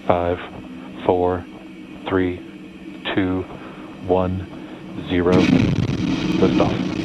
5, 4, 3, 2, 1, 0. Liftoff.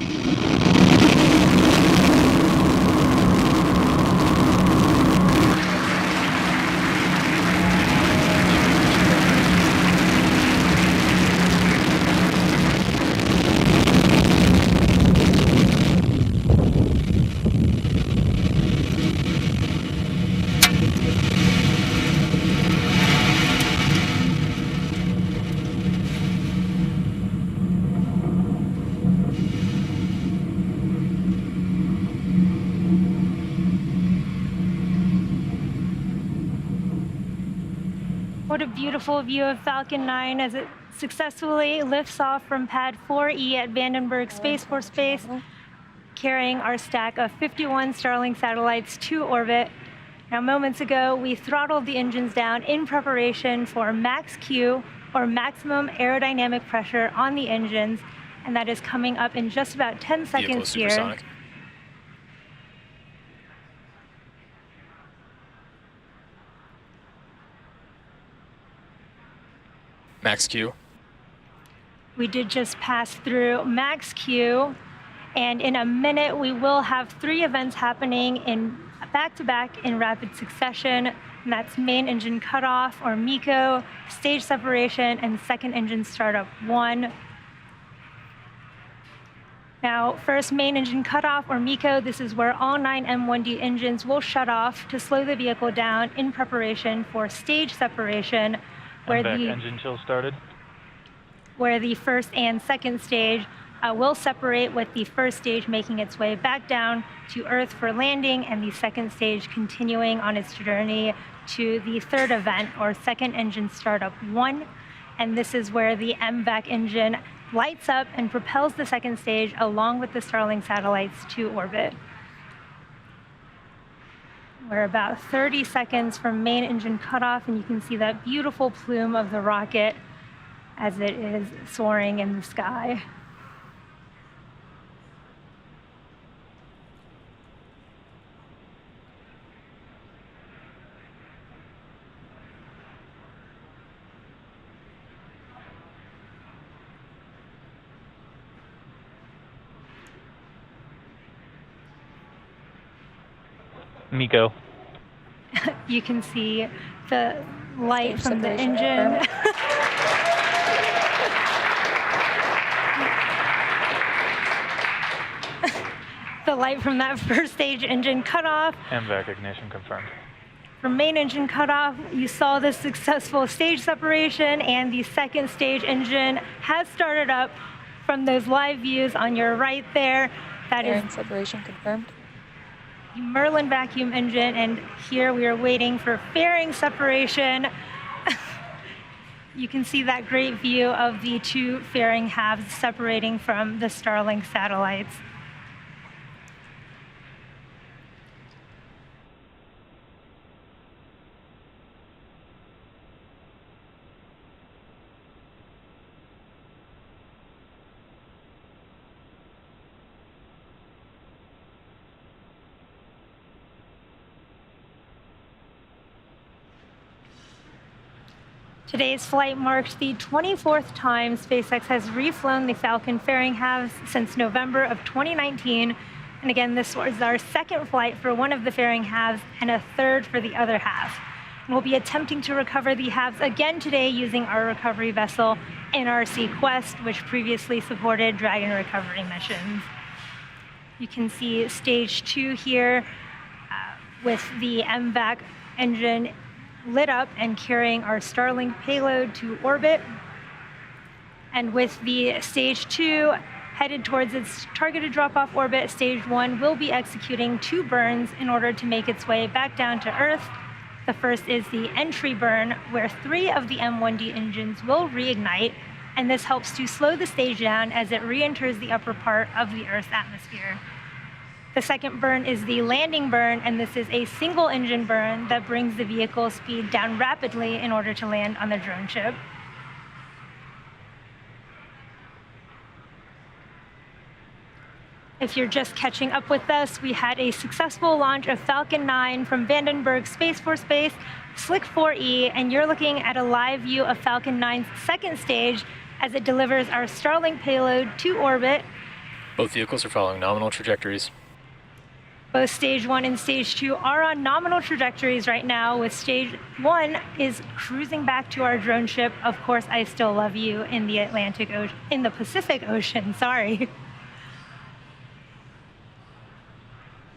What a beautiful view of Falcon 9 as it successfully lifts off from Pad 4E at Vandenberg Space Force Base, carrying our stack of 51 Starlink satellites to orbit. Now, moments ago, we throttled the engines down in preparation for max Q, or maximum aerodynamic pressure on the engines, and that is coming up in just about 10 seconds here. Supersonic. Max Q. We did just pass through max Q, and in a minute we will have 3 events happening in back-to-back in rapid succession, and that's main engine cutoff, or MECO, stage separation, and second engine startup 1. Now, first main engine cutoff, or MECO, this is where all 9 M1D engines will shut off to slow the vehicle down in preparation for stage separation, where engine chill started. Where the first and second stage will separate, with the first stage making its way back down to Earth for landing, and the second stage continuing on its journey to the third event, or second engine startup 1. And this is where the MVAC engine lights up and propels the second stage along with the Starlink satellites to orbit. We're about 30 seconds from main engine cutoff, and you can see that beautiful plume of the rocket as it is soaring in the sky. MECO. You can see the light from the engine. The light from that first stage engine cutoff. MVAC ignition confirmed. For main engine cutoff, you saw the successful stage separation, and the second stage engine has started up from those live views on your right there. That Fairing is separation confirmed. the Merlin vacuum engine, and here we are waiting for fairing separation. You can see that great view of the 2 fairing halves separating from the Starlink satellites. Today's flight marked the 24th time SpaceX has reflown the Falcon fairing halves since November of 2019. And again, this was our second flight for one of the fairing halves and a third for the other half. And we'll be attempting to recover the halves again today using our recovery vessel, NRC Quest, which previously supported Dragon recovery missions. You can see stage 2 here with the MVAC engine lit up and carrying our Starlink payload to orbit. And with the stage 2 headed towards its targeted drop-off orbit, stage 1 will be executing 2 burns in order to make its way back down to Earth. The first is the entry burn, where 3 of the M1D engines will reignite, and this helps to slow the stage down as it re-enters the upper part of the Earth's atmosphere. The second burn is the landing burn, and this is a single engine burn that brings the vehicle speed down rapidly in order to land on the drone ship. If you're just catching up with us, we had a successful launch of Falcon 9 from Vandenberg Space Force Base, Slick 4E, and you're looking at a live view of Falcon 9's second stage as it delivers our Starlink payload to orbit. Both vehicles are following nominal trajectories. Both Stage 1 and Stage 2 are on nominal trajectories right now, with Stage 1 is cruising back to our drone ship, Of Course I Still Love You, in the Pacific Ocean, sorry.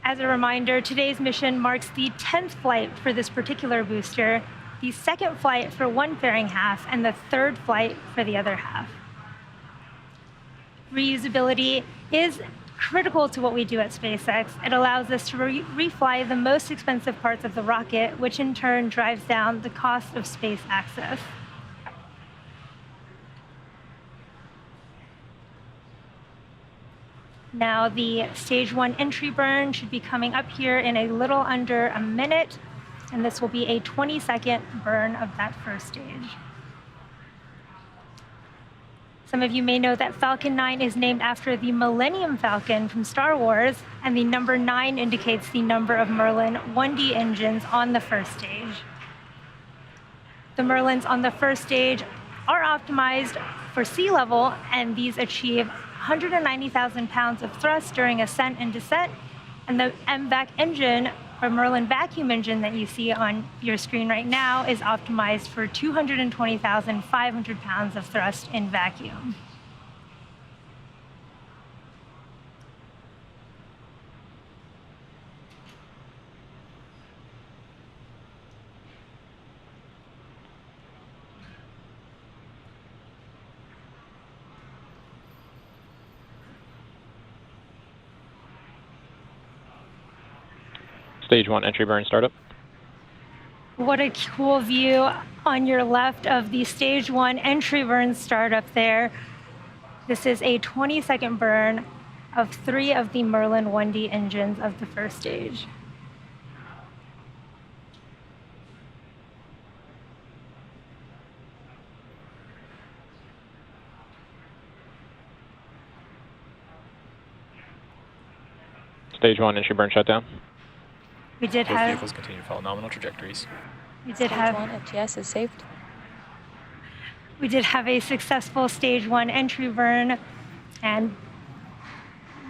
As a reminder, today's mission marks the 10th flight for this particular booster, the second flight for one fairing half, and the third flight for the other half. Reusability is critical to what we do at SpaceX. It allows us to refly the most expensive parts of the rocket, which in turn drives down the cost of space access. Now, the Stage 1 entry burn should be coming up here in a little under a minute, and this will be a 20-second burn of that first stage. Some of you may know that Falcon 9 is named after the Millennium Falcon from Star Wars, and the number 9 indicates the number of Merlin 1D engines on the first stage. The Merlins on the first stage are optimized for sea level, and these achieve 190,000 pounds of thrust during ascent and descent, and the MVAC engine, or Merlin vacuum engine that you see on your screen right now, is optimized for 220,500 pounds of thrust in vacuum. Stage 1 entry burn startup. What a cool view on your left of the Stage 1 entry burn startup there. This is a 20-second burn of 3 of the Merlin 1D engines of the first stage. Stage 1 entry burn shutdown. We did Both have vehicles continue to follow nominal trajectories. Stage 1 FTS is saved. We did have a successful Stage 1 entry burn, and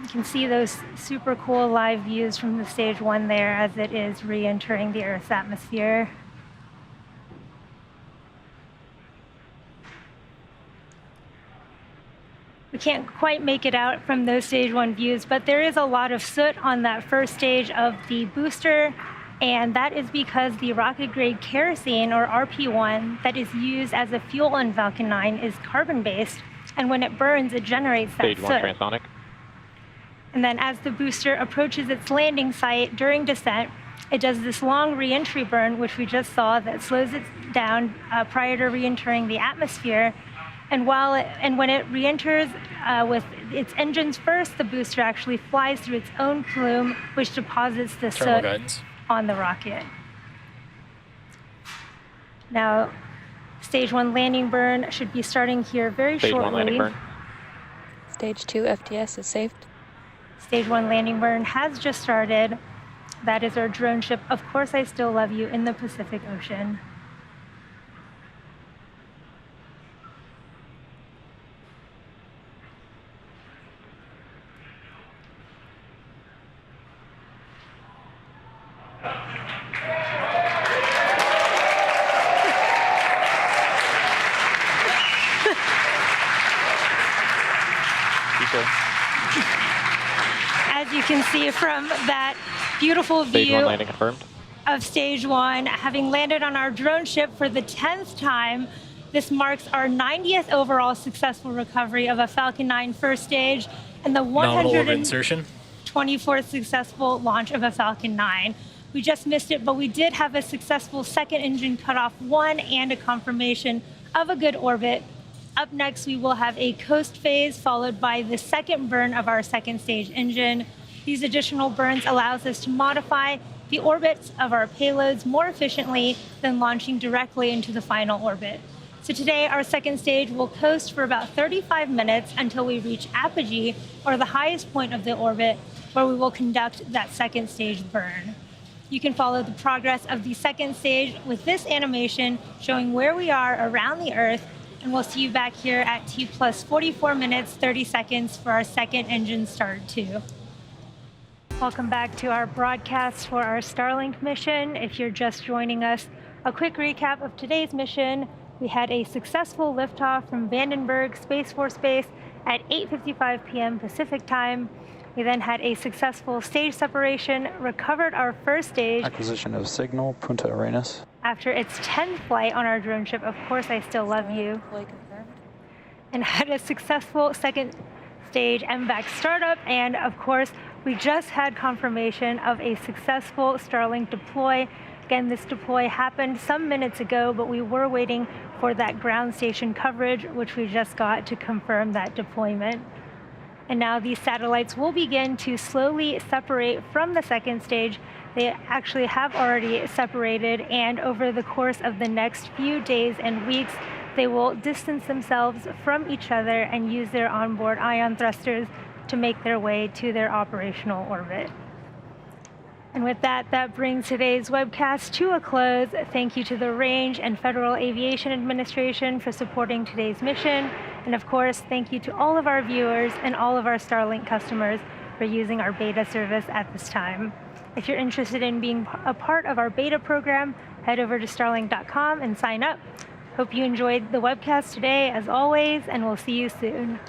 you can see those super cool live views from the Stage 1 there as it is re-entering the Earth's atmosphere. We can't quite make it out from those Stage 1 views, but there is a lot of soot on that first stage of the booster, and that is because the rocket-grade kerosene, or RP1, that is used as a fuel in Falcon 9 is carbon-based, and when it burns, it generates that Stage 1 soot. transonic. And then as the booster approaches its landing site during descent, it does this long re-entry burn, which we just saw, that slows it down prior to re-entering the atmosphere. And when it re-enters with its engines first, the booster actually flies through its own plume, which deposits the Terminal soot guidance. on the rocket. Now, Stage 1 landing burn should be starting here very Stage shortly. 1 landing burn. Stage 2 FTS is saved. Stage 1 landing burn has just started. That is our drone ship, Of Course I Still Love You, in the Pacific Ocean. As you can see from that beautiful Stage 1 view landing confirmed. of Stage 1, having landed on our drone ship for the 10th time, this marks our 90th overall successful recovery of a Falcon 9 first stage and the Nominal orbit insertion. 24th successful launch of a Falcon 9. We just missed it, but we did have a successful second engine cutoff 1 and a confirmation of a good orbit. Up next, we will have a coast phase followed by the second burn of our second stage engine. These additional burns allows us to modify the orbits of our payloads more efficiently than launching directly into the final orbit. So today, our second stage will coast for about 35 minutes until we reach apogee, or the highest point of the orbit, where we will conduct that second stage burn. You can follow the progress of the second stage with this animation showing where we are around the Earth, and we'll see you back here at T plus 44 minutes, 30 seconds for our second engine start too. Welcome back to our broadcast for our Starlink mission. If you're just joining us, a quick recap of today's mission. We had a successful liftoff from Vandenberg Space Force Base at 8:55 p.m. Pacific time. We then had a successful stage separation, recovered our first stage. Acquisition of signal, Punta Arenas. After its 10th flight on our drone ship, Of Course I Still Love You. Fully confirmed. And had a successful second stage MVAC startup. And of course, we just had confirmation of a successful Starlink deploy. Again, this deploy happened some minutes ago, but we were waiting for that ground station coverage, which we just got to confirm that deployment. And now these satellites will begin to slowly separate from the second stage. They actually have already separated, and over the course of the next few days and weeks, they will distance themselves from each other and use their onboard ion thrusters to make their way to their operational orbit. And with that, that brings today's webcast to a close. Thank you to the Range and Federal Aviation Administration for supporting today's mission. And of course, thank you to all of our viewers and all of our Starlink customers for using our beta service at this time. If you're interested in being a part of our beta program, head over to starlink.com and sign up. Hope you enjoyed the webcast today, as always, and we'll see you soon.